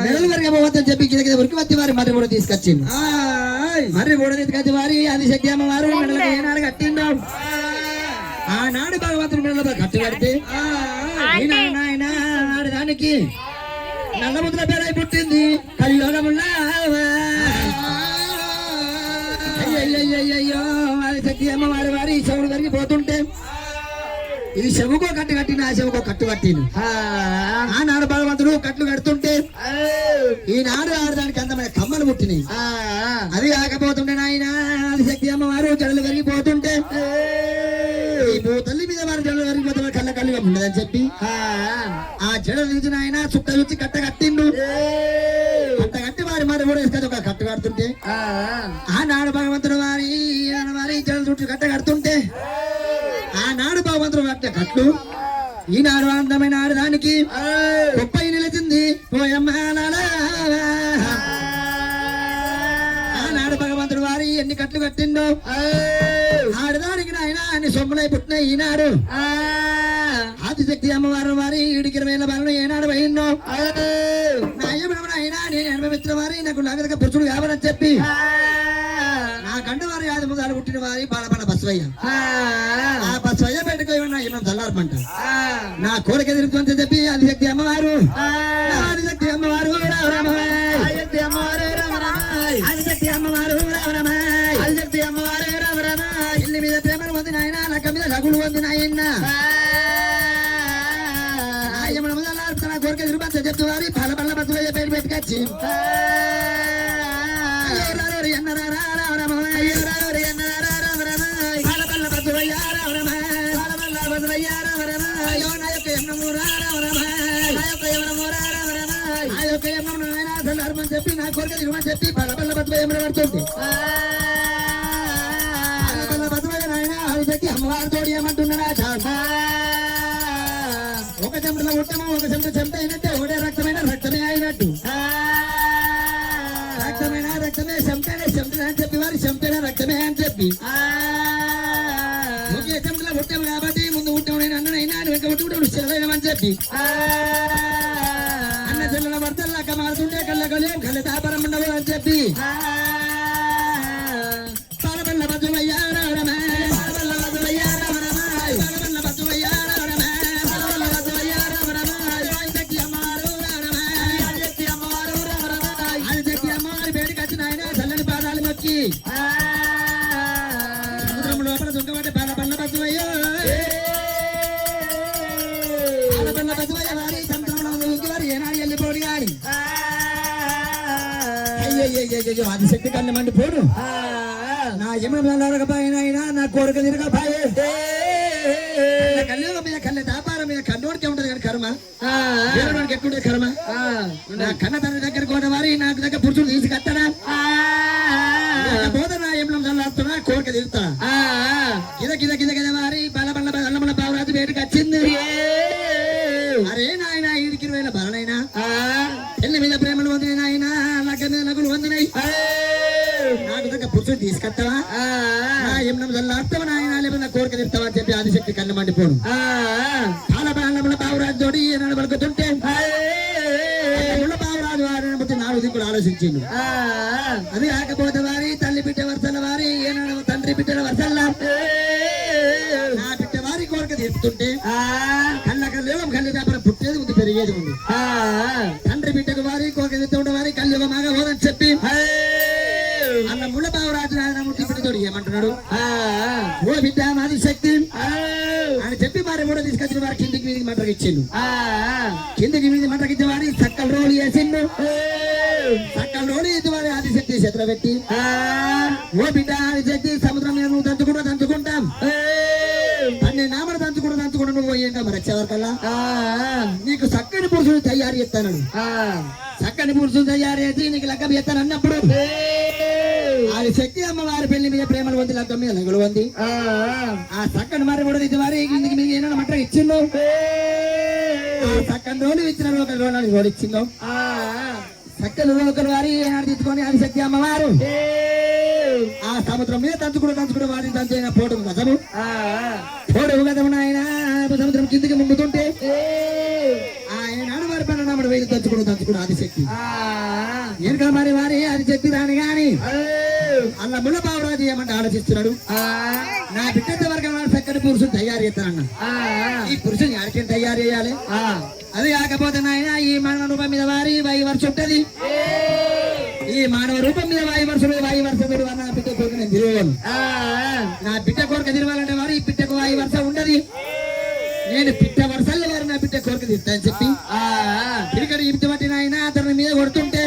నెలలు వరకు పోవద్దని చెప్పి కింద ఉరికి వచ్చి వారి మర్రి కూడా తీసుకొచ్చింది. మర్రి కూడా తీసుకొచ్చి వారి అది శక్తి అమ్మవారు మెడలకు ఏనాడు కట్టిండు. ఆనాడు భగవంతుడు మెడలో కట్టు కడితే ఆయన ఆడదానికి నల్లముద్ర పేరై పుట్టింది కలియోగముల్లా. అయ్యో అది శక్తి అమ్మవారి వారి చెవుడు వరకు పోతుంటే ఈ చెవుకో కట్టు కట్టిన ఆ చెవుకో కట్టు కట్టిను. ఆనాడు భగవంతుడు కట్లు కడుతుంటే ఈనాడు ఆడదానికి అందమైన కమ్మలు పుట్టినాయి. అది కాకపోతుండే నాయన అది శక్తి అమ్మవారు జడలు కరిగిపోతుంటే తల్లి మీద వారు జడలు కరిగిపోతే కళ్ళ కళ్ళుగా ఉండదని చెప్పి ఆ జడలు తీసిన ఆయన చుట్ట చూచి కట్ట కట్టిండు. కట్ట కట్టి వారి మరి కూడా ఇసుక ఒక కట్టు కడుతుంటే ఆనాడు భగవంతుడు వారి జడలు చుట్టూ కట్ట కడుతుంటే ఆనాడు భగవంతుడు కట్ట కట్లు ఈనాడు అందమైన ఆడదానికి గొప్ప నిలిచింది ఆనాడు భగవంతుడు వారి ఎన్ని కట్లు కట్టిండో ఆడదానికి నాయన అన్ని సొమ్ములై పుట్టినాయి. ఈనాడు ఆదిశక్తి అమ్మవారు వారి 20,000 బలను ఏనాడు పోయిందో నాయన నేను అనుభవించిన వారి నాకు నగదక పురుషుడు కావాలని చెప్పి నా గండు వారి 5 ముదాలు పుట్టిన వారి బాలపడ బస్వయ్య ఆ బస్వయ్య బయటకు ఏమన్నా చల్లారమంట నా కోరిక తిరుగుతుందని చెప్పి ఆదిశక్తి అమ్మవారు ఆదిశక్తి అమ్మవారు ఆదిశక్తి అమ్మవారు ఆదిశక్తి అమ్మవారు ఆదిశక్తి అమ్మవారు ఇల్లి మీద ప్రేమను పొందిన ఆయన లక్క మీద లగులు పొందిన ఆయన నా కోరిక తిరుగుతా చెప్తూ వారి పల్ల పల్ల బస్సులో పేరు పెట్టుకొచ్చి చెప్పి నా కోరిక తిరుగుమని చెప్పి పల్ల పల్ల బస్సులో ఏమైనా పడుతుంది. అమ్మవారి తోడు ఏమంటున్నాడా ఒక చెంటలో ఉత్తమం ఒక చెంట అయినట్టే ఒకటే రక్తమైన రక్తమే అయినట్టు రక్తమైన రక్తమే చెంటనే అని చెప్పి వారి చెంటనే రక్తమే అని చెప్పి ఒకే చెంటలో ఉట్టము కాబట్టి ముందు ఉట్టముడైన అన్ననైనా వెంక ఉట్టుకుంటే సెలవైనమని చెప్పి అన్న చెల్లెల భర్తల్లాక మారుతుంటే కళ్ళ కలేం కళ్ళ తాపరం ఉండవు అని చెప్పి పాలపల్ల బతువయ్యారా సముద్రం లోపల దుంగబట్టి పల్ల బతువయ్యో పల్ల బతువయ్య వారి సముద్రంలో వారి ఏనాడు వెళ్ళిపోడు గాని అయ్యో అది శక్తి కళ్ళు మండి పోడు నా ఎమరకపోయినా నా కోరిక తిరగపాయే కళ్ళు మీద కళ్ళ వ్యాపారం మీద కన్నోడికే ఉంటది కానీ కర్మ వేరేవాడికి ఎక్కువ కర్మ నా కన్న తండ్రి దగ్గర కూడా వారి నాకు దగ్గర పురుషులు తీసుకట్టడా పోతే నా ఏం చల్లాడుతున్నా కోరిక తిరుగుతా కిద వారి బల్ల బావరాజు వేడికి వచ్చింది. అరే నాయన 20,000 బలనైనా పెళ్లి మీద ప్రేమలు పొందిన నాయన నగలు పొందినాయి నాకు దగ్గర పురుషుడు తీసుకొస్తావా నా ఏం చల్లాడుతావా నాయన లేకపోతే కోరిక తిరుగుతావా అని చెప్పి ఆదిశక్తి కన్ను మండిపోను బాలబల్ల బావరాజు తోటి ఏనాడు పలుకుతుంటే బావరాజు వారిని బట్టి 4 దిక్కులు ఆలోచించిండు. అది కాకపోతే వారి తల్లి బిడ్డ వరుసల వారి ఏనాడు తండ్రి బిడ్డల వరుసల్లా నా బిడ్డ వారి కోరిక తీరుతుంటే కళ్ళ కళ్ళేవం కళ్ళు వ్యాపారం పుట్టేది ఉంది పెరిగేది ఉంది. తండ్రి బిడ్డకు వారి కోరిక తీరుతుంటే వారి కళ్ళు మాగా పోదని చెప్పి అన్న ముళ్ళ బావరాజు నాయనమూర్తి బిడ్డతోడు ఏమంటున్నాడు ఓ బిడ్డ మాది శక్తి అని చెప్పి మరి కూడా తీసుకొచ్చిన వారి కిందికి మీదికి మంటకి ఇచ్చిండు. కిందికి మీది మంటకి ఇచ్చిన వారి సక్కల రోలు వేసిండు. సక్కల రోలు ఇది వారి ఆదిశక్తి చేతులు పెట్టి ఓ బిడ్డ ఆదిశక్తి సముద్రం మీద నువ్వు దంచుకుంటాం 12 నామలు దంచుకుంటా నువ్వు పోయేంట మరి వచ్చేవరకల్లా నీకు చక్కని పురుషుడు తయారు చేస్తాను చక్కని పురుషుడు తయారు చేసి నీకు లెక్క చేస్తాను అన్నప్పుడు అది శక్తి అమ్మవారి పెళ్లి మీద ప్రేమలు పొంది లగ్గం మీద నగలు పొంది ఆ చక్కని మరి కూడా ఇది వారి కిందికి మీద ఏమైనా మంట ఇచ్చిందో చక్కని రోజులు ఇచ్చిన ఒక రోజు ఇచ్చిందో చక్కని రోజులు వారి ఏనాడు తీసుకొని అది శక్తి అమ్మవారు ఆ సముద్రం మీద తంచుకుంటూ వారిని తంచైన పోటు గతము పోడు గతము ఆయన సముద్రం కిందికి ముంగుతుంటే ఆయన వారి పైన అన్నప్పుడు వేలు దంచుకుని ఆదిశక్తి వెనుక మరి వారి ఆదిశక్తి రాని గాని అల్ల ముళ్ళ బాబురాజు ఏమంటే ఆలోచిస్తున్నాడు. నా బిడ్డ వరకు చక్కటి పురుషుడు తయారు చేస్తానన్న. ఈ పురుషుని ఆడికి తయారు చేయాలి. అది కాకపోతే నాయన ఈ మానవ రూపం మీద వారి వాయి వర్షం ఉంటది. ఈ మానవ రూపం మీద వాయి వర్షం నా బిడ్డ కొరకు నేను తిరగను. నా బిడ్డ కొరకు తిరగాలంటే వారు ఈ బిడ్డకు వాయి వర్షం ఉండదు. నేను పిట్ట వర్షాల్లో వారు నా బిడ్డ కోరిక తీస్తానని చెప్పి ఇక్కడ ఇంటి బట్టి నాయన అతని మీద కొడుతుంటే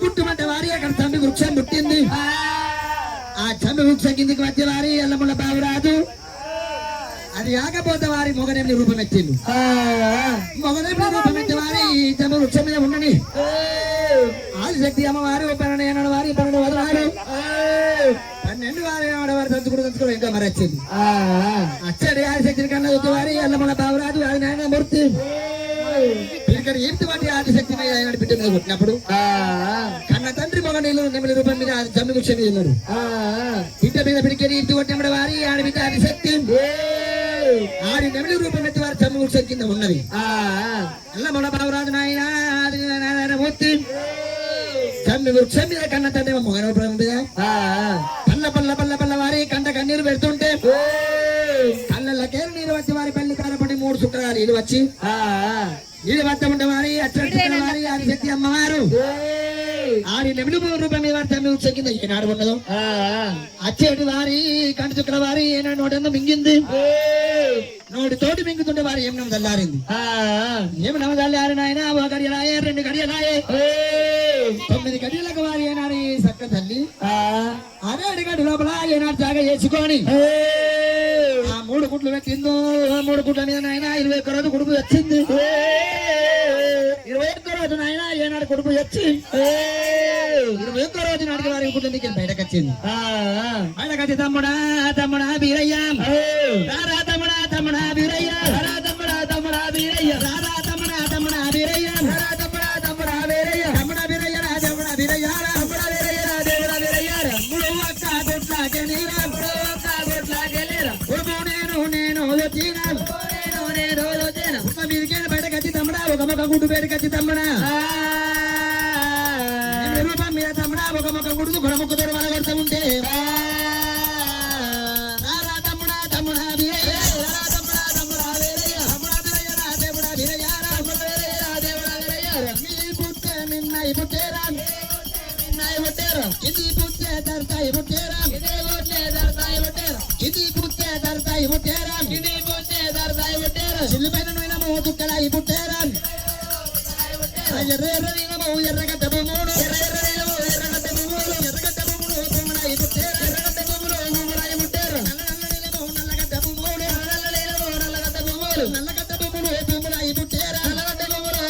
పుట్టుమంటే వారి అక్కడ చంపి వృక్షం పుట్టింది. ఆ చంపి వృక్షం కిందికి వచ్చే వారి ఎల్లముల బాబురాజు అది కాకపోతే వారి మొగనేమి రూపం ఎత్తిండు. మొగనేమి రూపం ఎత్తి వారి చంపి వృక్షం మీద ఉండని ఆదిశక్తి అమ్మవారు 12 వారి 12 వదలారు 12 వారి దంచుకుడు ఇంకా మరి వచ్చింది. అచ్చడి ఆదిశక్తిని కన్నా వచ్చే వారి ఎల్లముల బాబురాజు అది నాయన మూర్తి ఇక్కడ ఏంటి వాటి ఆదిశక్తి మీద బిడ్డ మీద కొట్టినప్పుడు కన్న తండ్రి మొగ నీళ్ళు నెమిలి రూపం మీద జమ్మి వృక్షం మీద ఉన్నారు. బిడ్డ మీద పిడికెళ్ళి ఇంటి కొట్టినప్పుడు వారి ఆడి బిడ్డ ఆదిశక్తి ఆడి నెమిలి రూపం ఎత్తి వారి జమ్మి వృక్షం కింద ఉన్నది. ఎల్లముల బాబురాజు నాయన మూర్తి జమ్మి వృక్షం మీద కన్న తండ్రి మొగ రూపం మీద పల్ల వారి కంట కన్నీరు పెడుతుంటే కళ్ళకేరు నీరు వచ్చి వారి పల్లి కారపడి 3 చుక్కలు నీళ్ళు వచ్చి నీళ్ళు పట్టమంటే వారి అచ్చడి వారి ఆదిశక్తి అమ్మవారు ఆడి నెమిలి రూపం మీద వారి తమ్మి వృక్షం కింద ఏనాడు ఉన్నదో అచ్చేటి వారి కంటి చుక్కల వారి ఏనాడు నోటందో మింగింది. నోటి తోటి మింగుతుంటే వారు ఏమి నమ్మదల్లారింది. ఏమి నమ్మదల్లారు నాయన 1 గడియలాయే 2 గడియలాయే 9 గడియలకు వారి ఏనాడు సక్క తల్లి అరేడు గడి లోపల ఏనాడు జాగా చేసుకొని 3 గుడ్లు పెట్టిందో 3 గుడ్ల మీద నాయన 21 రోజు కొడుకు వచ్చింది. 21 రోజు నాయన ఏనాడు కొడుకు వచ్చి 21 రోజు నాటికి వారి గుడ్ల మీకు బయటకు వచ్చింది. బయటకొచ్చి తమ్ముడా బీరయ్య రారా తమ్ముడా బీరయ్య రారా తమ్ముడా బీరయ్య రారా తమ్ముడా బీరయ్య రారా తమ్ముడా బీరయ్య తమ్ముడా బీరయ్య రాజముడా బీరయ్య తమ్ముడా బీరయ్య రాజముడా బీరయ్య ముడు ఒక్క గుడ్లాగే నీరా ముడు ఒక్క గుడ్లాగే నీరా ఉరుము నేను వచ్చినా మీదికే బయటకొచ్చి తమ్ముడా ఒక మొక్క గుడ్డు బయటకొచ్చి తమ్ముడా రూపం మీద తమ్ముడా ఒక మొక్క గుడ్డు గొడముక్కుతో వల కొడుతూ ఉంటే తమ్ముడా బీరయ్య మీ పుట్టే మిన్నై పుట్టేరా ఇది పుట్టే దర్తాయి పుట్టేరా ఇది పుట్టే దర్తాయి పుట్టేరా చిల్లిపైన నూనె దుక్కలాయి పుట్టేరా ఎర్రగడ్డ భూములు భూములాయి పుట్టేరా నల్లగడ్డ భూములు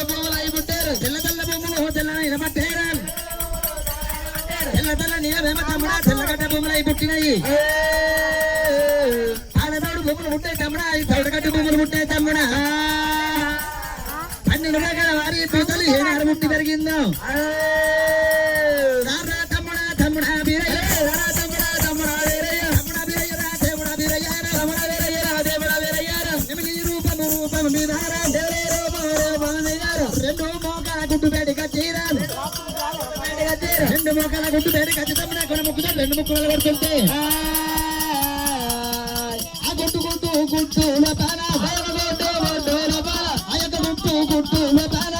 భూములాయి పుట్టేరా తెల్ల భూములు తెల్లనైన పట్టేరా తెల్ల నీవేమ తమ్ముడా తెల్లగడ్డ భూములై పుట్టినాయి. ఆడదోడు భూములు పుట్టాయి తమ్ముడా తౌడగడ్డ భూములు పుట్టాయి తమ్ముడా 12 రకాల వారి పూతలు ఏనాడు పుట్టి పెరిగిందో తమ్ముడా బీరయ్య తమ్ముడా బీరయ్య నెమిలి రూపము మీద 2 మోకాల గుడ్డు బయటకు చీరా 2 మోకాల గుడ్డు బయటకు వచ్చి తమ్ముడా కొన్ని ముక్కుతో 2 ముక్కులు కొడుతుంటే ఆ గుడ్డుల పాల గుడ్డుల పాల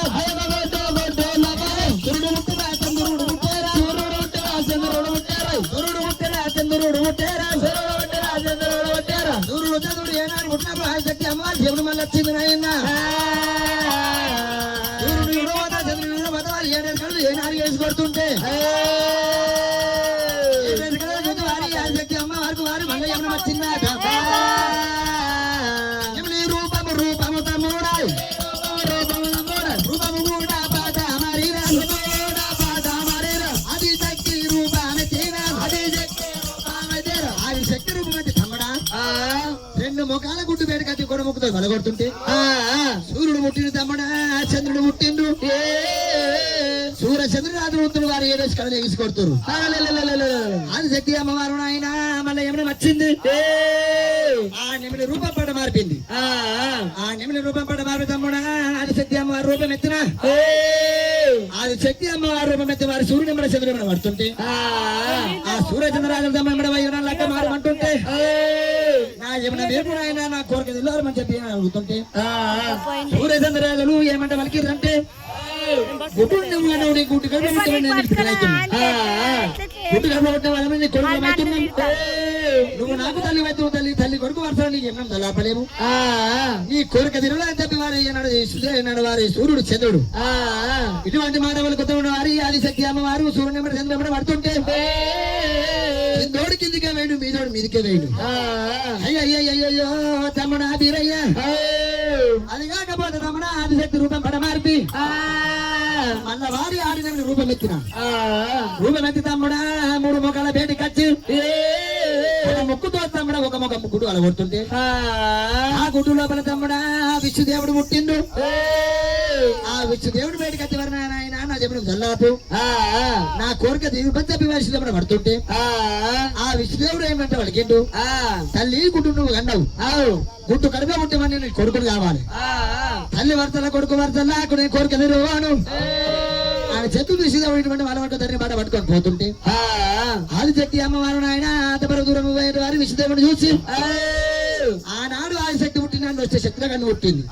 సూర్యుడు ముట్టరా చంద్రుడు ముట్టేరా సూర్యుడు చంద్రుడు ఏనాడు ముట్టినప్పుడు ఆదిశక్తి అమ్మవారి దేవుడు మళ్ళీ వచ్చింది నాయన సూర్యుడు చంద్రుడు వారి ఏనాడు వేసి కొడుతుంటే వారి ఆదిశక్తి అమ్మవారికి వారు మళ్ళీ ఏమైనా వచ్చిందా రూపము తమ్ముడా రూపము కూడా పాట మరిరా అది శక్తి రూపాన్ని తీరా అది శక్తి రూపమైతే తమ్ముడా 2 ముఖాల గుడ్డు బయటకొచ్చి గొడవ ముక్కుతో వలగొడుతుంటే సూర్యుడు ముట్టిండు తమ్ముడా చంద్రుడు ముట్టిండు సూర్యచంద్రరాజులు వారు ఏదేసి కళలు ఎగిసి కొడుతురు ఆదిశక్తి అమ్మవారు ఆయన మళ్ళీ ఏమైనా వచ్చింది ఆ నెమిలి రూపం పడ మారిపింది ఆ నెమిలి రూపం పడ మారి తమ్ముడా ఆదిశక్తి అమ్మవారి రూపం ఎత్తిన ఆదిశక్తి అమ్మవారి రూపం ఎత్తి వారి సూర్యుడు మన చంద్రుడు పడుతుంటే ఆ సూర్యచంద్రరాజుల తమ్మ లెక్క మారమంటుంటే నా ఏమైనా వేపు ఆయన నా కోరిక తెల్లారమని చెప్పి అడుగుతుంటే సూర్యచంద్రరాజులు ఏమంటే వలికిరంటే గుడ్డు గుడ్డు నువ్వు నాకు తల్లి వైద్యు తల్లి తల్లి కొడుకు వరుస నీకు ఏమన్నా తలాపలేము నీ కోరిక తిరుగు అని చెప్పి వారు అన్నాడు వారి సూర్యుడు చంద్రుడు ఇటువంటి మానవులు కొత్త వారి ఆదిశక్తి అమ్మవారు సూర్యుడు చంద్రుడు పడుతుంటే కిందోడు కిందికే వేడు మీదోడు మీదికే వేడు అయ్యయ్యో తమ్ముడా బీరయ్య అది కాకపోతే తమ్ముడా ఆదిశక్తి రూపం పడమార్పి మళ్ళా వారి ఆడిన రూపం ఎత్తిన రూపం ఎత్తి తమ్ముడా మూడు మొక్కల బేటి కచ్చి ముక్కుతో తమ్ముడా ఒక మొక్క గుడ్డు అలా కొడుతుంటే ఆ గుడ్డు లోపల తమ్ముడా విష్ణుదేవుడు పుట్టిండు ఆ విష్ణుదేవుడు బయటకు వచ్చి వారు నాయన నా చెప్పిన జల్లాపు నా కోరిక తిరుపతి విష్ణుదేవుడు పడుతుంటే ఆ విష్ణుదేవుడు ఏమంటే వలికిండు తల్లి గుడ్డు నువ్వు అన్నావు గుడ్డు కడుపు పుట్టమని నేను కొడుకులు కావాలి తల్లి వరసల కొడుకు వరసల్లా నేను కోరిక తిరువాను ఆయన చెట్టు విష్ణుదేవుడు ఇటువంటి వాళ్ళ వంట తండ్రి మాట పట్టుకొని పోతుంటే ఆదిశక్తి అమ్మవారు నాయన అంతవరకు దూరం వారి విష్ణుదేవుడు చూసి ఆనాడు ఆదిశక్తి పుట్టిన వచ్చే శక్తిలో కన్ను పుట్టింది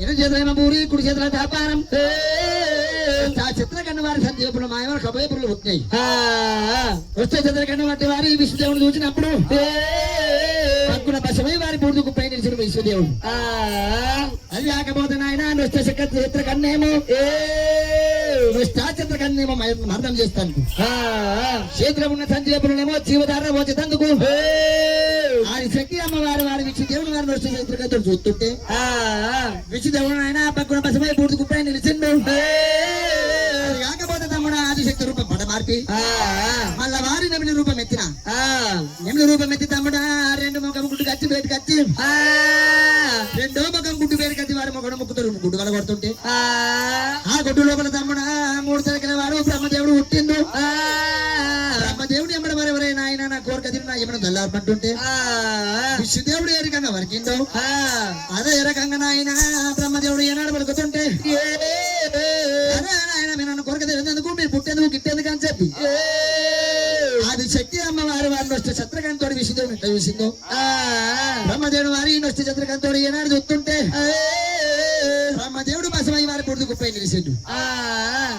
ఎన్ని చేతుల పూరి కుడి చేతుల వ్యాపారం ఆ చిత్ర కన్ను వారి సంజీపులు మాయవారు కబయపురులు పుట్టినాయి వచ్చే చిత్ర కన్ను వంటి వారి విష్ణుదేవుడు చూసినప్పుడు పక్కున పశమై వారి బూడిదకు పై నిలిచిన విష్ణుదేవుడు అది కాకపోతే నాయన వచ్చే చిత్ర కన్నేమో చిత్ర కన్నేమో మరణం చేస్తాను చేతిలో ఉన్న సంజీపులనేమో జీవధారణ వచ్చేందుకు ఆది శక్తి అమ్మవారు వారి విష్ణుదేవుడు వారిని వచ్చే చిత్రకతో చూస్తుంటే విష్ణుదేవుడు ఆయన పక్కన పశమై బూడిదకు పై నిలిచిండు కాకపోతే తమ్ముడు ఆదిశక్తి రూపం పడ మార్పి మళ్ళా వారి నెమిలి రూపం ఎత్తిన నెమిలి రూపం ఎత్తి తమ్ముడా రెండు ముఖం గుడ్డు కచ్చి బయట కచ్చి రెండో ముఖం గుడ్డు బయట కచ్చి వారి ముఖం ముక్కుతారు గుడ్డు వల కొడుతుంటే ఆ గుడ్డు లోపల తమ్ముడా మూడు తరగల వాడు బ్రహ్మదేవుడు పుట్టిండు బ్రహ్మదేవుడు ఎమ్మడి మరి ఎవరైనా ఆయన నా కోరిక తిరిగి నా ఏమైనా దల్లారపంటుంటే విష్ణుదేవుడు ఏ రకంగా వరికిందో అదే ఏ రకంగా నాయన బ్రహ్మదేవుడు ఏనాడు పలుకుతుంటే నన్ను కోరిక తెలియదు మీరు పుట్టేందుకు గిట్టేందుకు అని చెప్పి అది శక్తి అమ్మవారి వారిని వస్తే చిత్రకంతో విషయం ఎట్లా చూసిందో బ్రహ్మదేవుడు వారి వస్తే చిత్రకంతో ఏనాడు చూస్తుంటే బ్రహ్మదేవుడు బసమై వారి పొడుగు కుప్పై నిలిచిండు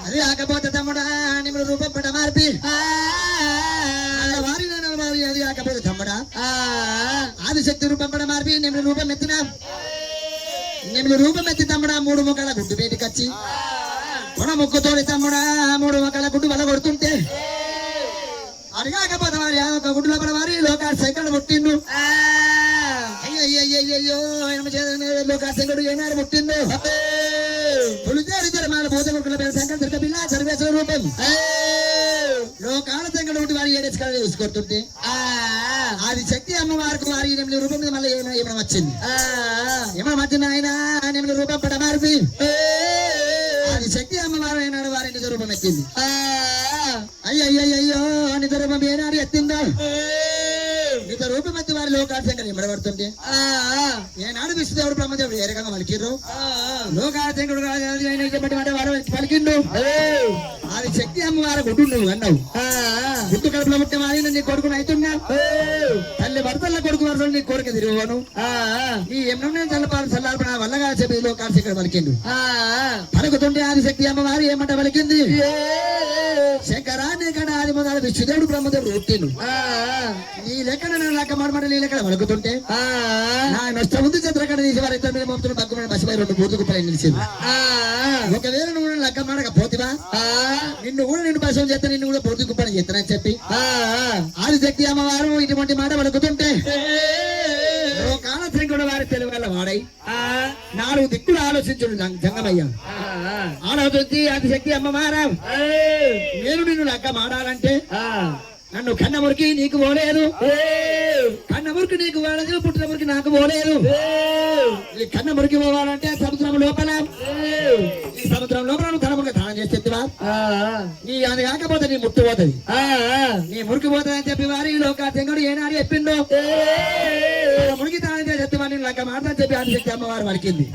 అది కాకపోతే తమ్ముడా నిమ్మ రూపం పట మార్పి వారి వారి అది కాకపోతే తమ్ముడా ఆదిశక్తి రూపం పట మార్పి నిమ్మ రూపం ఎత్తిన నిమ్మ రూపం ఎత్తి తమ్ముడా మూడు ముఖాల గుడ్డు బయటికి వచ్చి కొన ముక్కుతోడి తమ్ముడా మూడు మొక్కల గుడ్డు వల కొడుతుంటే అడిగాకపోతే వారి ఒక గుడ్డు లోపల వారి లోకాడు శంకరుడు పుట్టిండు అయ్యో లోకాడు ఏనాడు పుట్టిండు పులితేరు మన భూత కుక్కల పేరు శంకర దుర్గ పిల్ల సర్వేశ్వర రూపం లోకాల శంకరుడు పుట్టి వారి ఏడేసి కళ తీసుకొడుతుంటే అది శక్తి అమ్మవారికి వారి ఎనిమిది రూపం మీద మళ్ళీ ఏమైనా వచ్చింది ఏమైనా వచ్చింది ఆయన ఎనిమిది రూపం పడ మార్పి అది శక్తి అమ్మవారు అయినాడు వారి నిజ రూపం ఎత్తింది అయ్యయ్యో నిజ రూపం ఏనాడు ఎత్తిందో నిజ రూపం ఎత్తి వారి లోకాశంకర్ ఇమ్మడబడుతుంటే ఏనాడు విష్ణుదేవుడు బ్రహ్మదేవుడు ఏ రకంగా పలికిర్రు లోకాశంకరుడు వారు పలికిండు అది శక్తి అమ్మవారు గుడ్డు నువ్వు అన్నావు గుడ్డు కడుపులో పుట్టిన వారి నీ కొడుకుని అవుతున్నా తల్లి భర్తల కొడుకు వరసలు నీ కోరిక తిరుగువాను నీ ఏమన్నా చల్లపాలు చల్లార్పణ వల్లగా చెప్పి లోకాశంకర్ పలికిండు పలుకుతుంటే ఆదిశక్తి అమ్మవారు ఏమంట పలికింది శంకరాన్ని కడ ఆది మొదలు విష్ణుదేవుడు బ్రహ్మదేవుడు పుట్టిండు నీ లెక్కన లెక్క మడమట నీ లెక్కన పలుకుతుంటే నా నష్టం ఉంది చిత్రకడ తీసి వారి ఇద్దరు మీద మోపుతున్న పక్కన బస్సుపై రెండు పూర్తుకు పై నిలిచింది ఒకవేళ నువ్వు లెక్క మడకపోతివా నిన్ను కూడా నిన్ను బస్సు చేస్తా నిన్ను కూడా పూర్తి కుప్పని చేస్తానని చెప్పి ఆదిశక్తి అమ్మవారు ఇటువంటి మాట పలుకుతుంటే కాలశంకుడు వారి తెలుగు వల్ల వాడై నాలుగు దిక్కులు ఆలోచించుడు జంగమయ్య ఆలోచించి ఆదిశక్తి అమ్మవారా నేను నిన్ను లెక్క మాడాలంటే నన్ను కన్న మురికి నీకు పోలేదు కన్న మురికి నీకు వాడదు, పుట్టిన మురికి నాకు పోలేదు. ఈ కన్న మురికి పోవాలంటే సముద్రం లోపల, ఈ సముద్రం లోపల నువ్వు కనముగా దానం చేసేవా? నీ అది కాకపోతే నీ ముట్టు పోతుంది, నీ మురికి పోతుంది అని చెప్పి వారి లోకాశంకరుడు ఏనాడు చెప్పిండు. మురికి దానం చేసేవా నేను లెక్క మాట్లాడి చెప్పి ఆదిశక్తి అమ్మవారు వలికింది.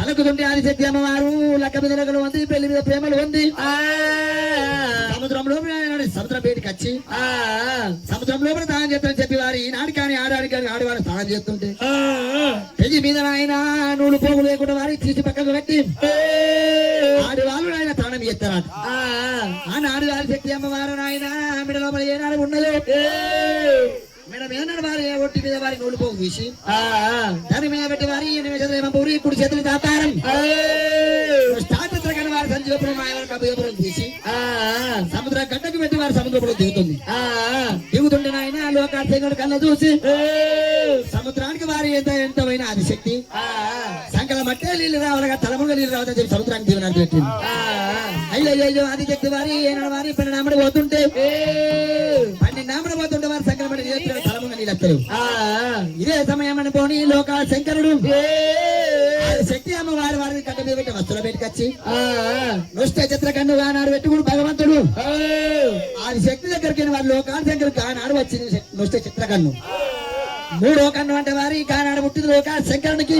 పలుకుతుంటే ఆదిశక్తి అమ్మవారు లెక్క మీద లెక్కలు ఉంది, పెళ్లి మీద ప్రేమలు ఉంది. సముద్రంలో సముద్రం బయటికి వచ్చి సముద్రం లోపల స్నానం చేస్తానని చెప్పి వారు ఈనాడు కానీ ఆడాడి కానీ ఆడవారు స్నానం చేస్తుంటే పెళ్లి మీద ఆయన నూలు పోగు లేకుండా వారి తీసి పక్కకు పెట్టి ఆడవాళ్ళు ఆయన స్నానం చేస్తారట. ఆనాడు ఆదిశక్తి అమ్మవారు ఆయన ఆమెడ లోపల ఏనాడు ఉన్నదో మేడం ఏనాడు వారి ఒట్టి మీద వారి నూలు పోగు తీసి దాని మీద పెట్టి వారి పూరి ఇప్పుడు చేతులు దాతారం స్టార్ట్ కానీ వారి సంజీవపురం మాయవరం కబురం తీసి సముద్ర గడ్డకు పెట్టి వారి సముద్రంలో దిగుతుంది. దిగుతుంటే ఆయన లోకాశంకరుడు కళ్ళ చూసి సముద్రానికి వారి ఎంతమైన ఆదిశక్తి సంకల మట్టే నీళ్ళు రావాలగా తలముగా నీళ్ళు రావాలని చెప్పి సముద్రానికి దీవెనాలు పెట్టింది. అయ్యో ఆదిశక్తి వారి ఏనాడు వారి పన్నెండు పోతుంటే పన్నెండు పోతుంటే వారి సంకల మట్టి తలముగా నీళ్ళు వస్తారు. ఇదే సమయం అని పోని లోకాశంకరుడు శక్తి అమ్మ వారి వారిని కట్ట మీద పెట్టి వస్తువుల బయటకు వచ్చి నృష్ట చిత్రకన్ను ఆనాడు పెట్టుకుని భగవంతుడు ఆది శక్తి దగ్గరికి వారి లోకాశంకరుడు ఆనాడు వచ్చింది నృష్ట చిత్రకన్ను. మూడో కన్ను అంటే వారి కానాడు పుట్టింది లోకాశంకరునికి.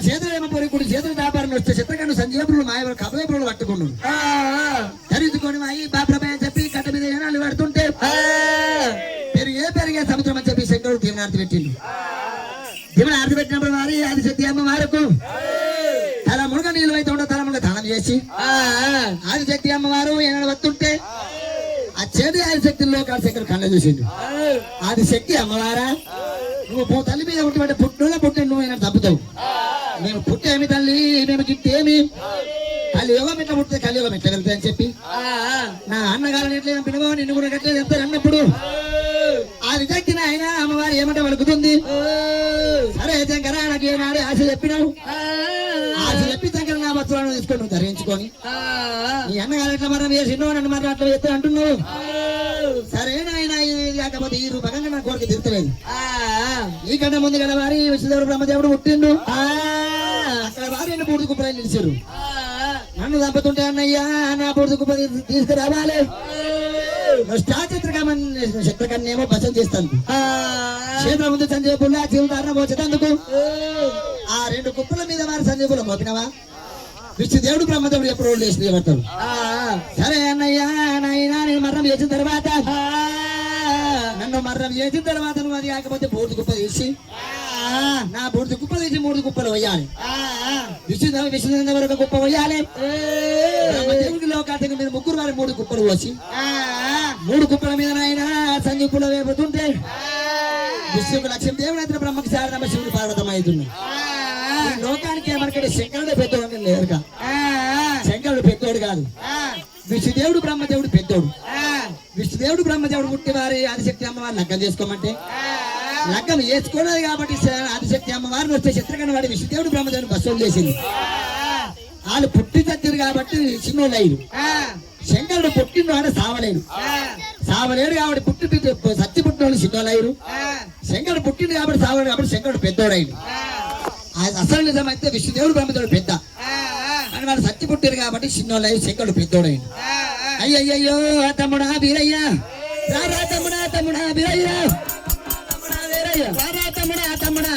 చేతులు ఏమో పొరి కుడి చేతులు దాపారు నృష్ట చిత్రకన్ను సంజీవపురులు మాయవరు కబలపురులు పట్టుకున్నాడు. తరించుకొని మాయి బాప్రభయ చెప్పి కట్ట మీద ఏనాలు పడుతుంటే పెరిగే సముద్రం అని చెప్పి శంకరుడు దీవెనార్థి పెట్టిండు. దీవెనార్థి పెట్టినప్పుడు వారి ఆదిశక్తి అమ్మ వారకు తల మునగ నీళ్ళు అయితే ఉండవు, తల మునగ దానం చేసి ఆదిశక్తి అమ్మవారు ఏనాడు వస్తుంటే ఆ చేతి ఆదిశక్తిలో శంకరుడు కళ్ళ చూసిండు. ఆదిశక్తి అమ్మవారా నువ్వు తల్లి మీద పుట్టినట్టు పుట్టిన నువ్వు ఏమైనా తప్పుతావు, మేము పుట్టేమి తల్లి మేము గిట్టేమి తల్లి యోగం ఎట్లా పుట్టితే కలియోగం ఎట్లా వెళ్తాయి అని చెప్పి నా అన్నగారిని ఎట్లా పిలువ నిన్ను కూడా ఎట్లా చెప్తారు అన్నప్పుడు ఆదిశక్తి ఆయన అమ్మవారు ఏమంటే వలుకుతుంది. సరే శంకర నాకు ఏనాడు ఆశ చెప్పినావు, ఆశ చెప్పి శంకర నా వస్త్రాలను తీసుకొని నువ్వు ధరించుకొని నీ అన్నగారు ఎట్లా మరణం చేసిండో నన్ను మరి అట్లా చెప్తాను అంటున్నావు. సరే నాయన కాకపోతే ఈ రూపకంగా నా కోరిక తీర్చలేదు. ఈ కన్నా ముందు కదా వారి విష్ణుదేవుడు బ్రహ్మదేవుడు పుట్టిండు. అక్కడ వారి బూడిద కుప్పలు నిలిచారు. నన్ను తప్పుతుంటే అన్నయ్యా నా బూడిద కుప్ప తీసుకురావాలి, చిత్రకన్నేమో భజన చేస్తాను క్షేత్రం ముందు సంజీవులు ఆ జీవదారణ వచ్చేటందుకు ఆ రెండు కుప్పల మీద వారి సంజీవులు మోపినవా విష్ణుదేవుడు బ్రహ్మదేవుడు ఎప్పుడు లేచి పడతాడు. సరే అన్నయ్యా నాయన నేను మరణం చేసిన తర్వాత నన్ను మరణం చేసిన తర్వాత నువ్వు అది కాకపోతే బూడిద కుప్ప తీసి నా బూడిద కుప్ప తీసి 3 కుప్పలు వేయాలి. విష్ణుదేవుడు వరకు కుప్ప వేయాలి. బ్రహ్మదేవుడి లోకాటంగా మీద 3 వారి 3 కుప్పలు పోసి 3 కుప్పల మీద నాయన సంజీవులు వేపుతుంటే విష్ణుకు లక్ష్మీదేవుడు అయితే బ్రహ్మకి శారదమ్మ శివుడు పార్వతమ్మ అవుతుంది. లోకానికి ఏమనుకంటే శంకరుడు పెద్దోడు లేరుగా, శంకరుడు పెద్దోడు కాదు, విష్ణుదేవుడు బ్రహ్మదేవుడు పెద్దోడు. విష్ణుదేవుడు బ్రహ్మదేవుడు పుట్టి వారి ఆదిశక్తి అమ్మవారిని లగ్గం చేసుకోమంటే లగ్గం వేసుకోలేదు కాబట్టి ఆదిశక్తి అమ్మవారిని వస్తే చిత్రకన్న వాడి విష్ణుదేవుడు బ్రహ్మదేవుడు బస్సులు చేసింది. వాళ్ళు పుట్టి చచ్చారు కాబట్టి చిన్నోళ్ళు అయ్యారు. శంకరుడు పుట్టిన వాడు సావలేడు కాబట్టి సత్తి పుట్టిన వాళ్ళు చిన్నోళ్ళు అయ్యారు. శంకరుడు పుట్టింది కాబట్టి సావలేడు కాబట్టి శంకరుడు పెద్దోడైండు. అసలు నిజం అయితే విష్ణుదేవుడు బ్రహ్మదేవుడు పెద్ద అని వాడు సత్తి పుట్టారు కాబట్టి చిన్నోళ్ళు అయ్యి శంకరుడు పెద్దోడైండు. అయ్యయ్యో తమ్ముడా వీరయ్య తమ్ముడా వీరయ్య తమ్ముడా